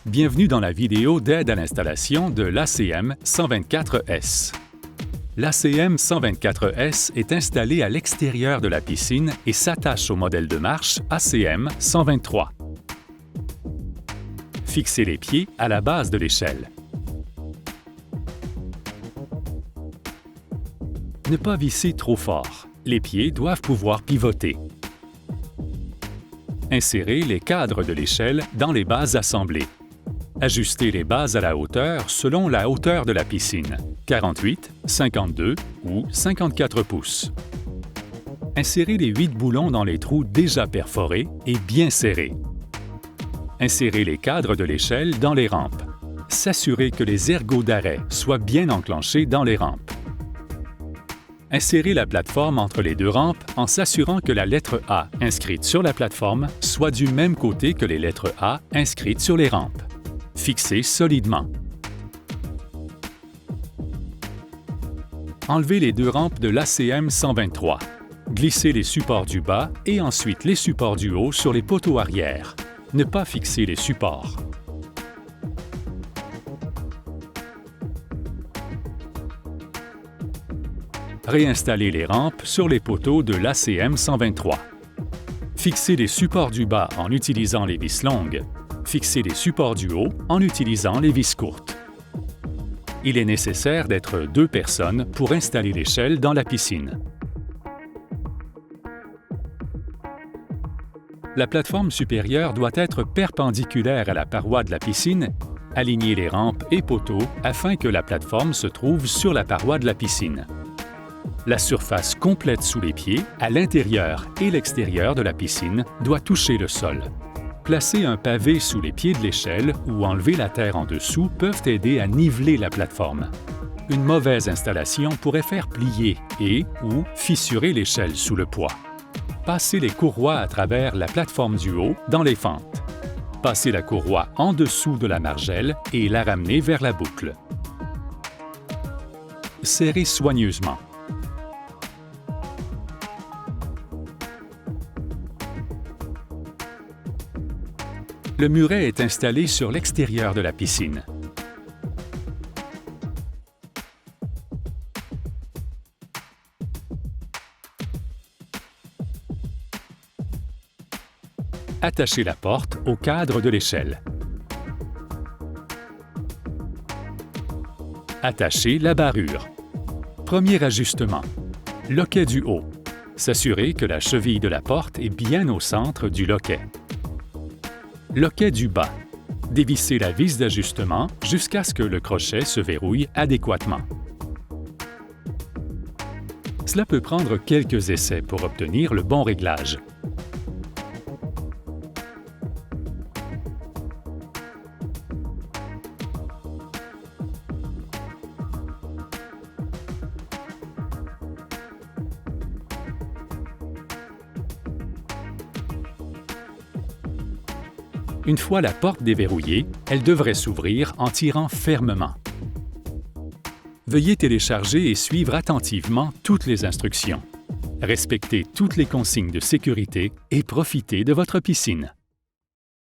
Bienvenue dans la vidéo d'aide à l'installation de l'ACM 124S. L'ACM 124S est installé à l'extérieur de la piscine et s'attache au modèle de marche ACM 123. Fixez les pieds à la base de l'échelle. Ne pas visser trop fort. Les pieds doivent pouvoir pivoter. Insérez les cadres de l'échelle dans les bases assemblées. Ajustez les bases à la hauteur selon la hauteur de la piscine, 48, 52 ou 54 pouces. Insérez les 8 boulons dans les trous déjà perforés et bien serrés. Insérez les cadres de l'échelle dans les rampes. S'assurez que les ergots d'arrêt soient bien enclenchés dans les rampes. Insérez la plateforme entre les deux rampes en s'assurant que la lettre A inscrite sur la plateforme soit du même côté que les lettres A inscrites sur les rampes. Fixez solidement. Enlevez les deux rampes de l'ACM 123. Glissez les supports du bas et ensuite les supports du haut sur les poteaux arrière. Ne pas fixer les supports. Réinstallez les rampes sur les poteaux de l'ACM 123. Fixez les supports du bas en utilisant les vis longues. Fixez les supports du haut en utilisant les vis courtes. Il est nécessaire d'être 2 personnes pour installer l'échelle dans la piscine. La plateforme supérieure doit être perpendiculaire à la paroi de la piscine. Alignez les rampes et poteaux afin que la plateforme se trouve sur la paroi de la piscine. La surface complète sous les pieds, à l'intérieur et l'extérieur de la piscine, doit toucher le sol. Placer un pavé sous les pieds de l'échelle ou enlever la terre en dessous peuvent aider à niveler la plateforme. Une mauvaise installation pourrait faire plier ou fissurer l'échelle sous le poids. Passez les courroies à travers la plateforme du haut dans les fentes. Passez la courroie en dessous de la margelle et la ramenez vers la boucle. Serrez soigneusement. Le muret est installé sur l'extérieur de la piscine. Attachez la porte au cadre de l'échelle. Attachez la barrure. Premier ajustement. Loquet du haut. S'assurer que la cheville de la porte est bien au centre du loquet. Loquet du bas. Dévissez la vis d'ajustement jusqu'à ce que le crochet se verrouille adéquatement. Cela peut prendre quelques essais pour obtenir le bon réglage. Une fois la porte déverrouillée, elle devrait s'ouvrir en tirant fermement. Veuillez télécharger et suivre attentivement toutes les instructions. Respectez toutes les consignes de sécurité et profitez de votre piscine.